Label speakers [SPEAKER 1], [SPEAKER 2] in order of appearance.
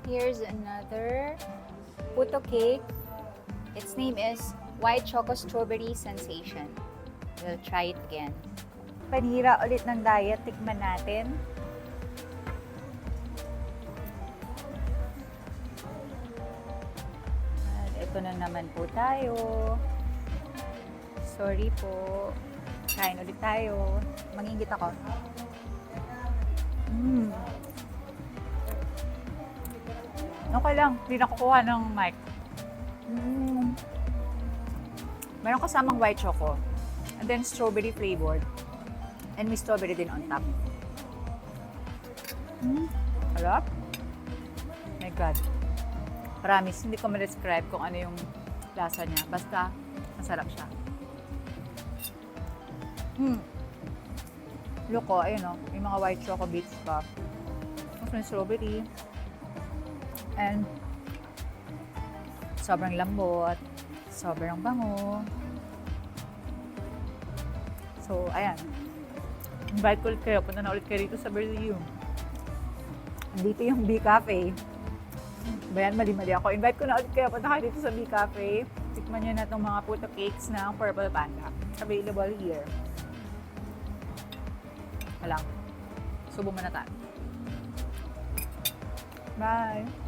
[SPEAKER 1] Here's another puto cake. Its name is White Choco Strawberry Sensation. We'll try it again. Panira ulit ng diet, tikman natin. At ito na naman po tayo. Sorry po. Kain ulit tayo. Mangingit ako. Okay lang, hindi nakukuha ng mic. Meron kasamang white choco. And then strawberry flavored. And may strawberry din on top. Harap. My God. Promise, hindi ko ma-describe kung ano yung lasa niya. Basta, masarap siya. Look ko, ayun o. Yung mga white choco bits pa. Tapos may strawberry. And sobrang lambot. Sobrang bango. So, ayan. Invite ko ulit kayo. Punta na ulit kayo dito sa Berlium. Dito yung B Cafe. Bayan, mali-mali ako. Invite ko na ulit kayo. Punta kayo dito sa B Cafe. Tikman nyo na itong mga puto cakes ng Purple Panda. Available here. Walang. Subo mo na tayo. Bye!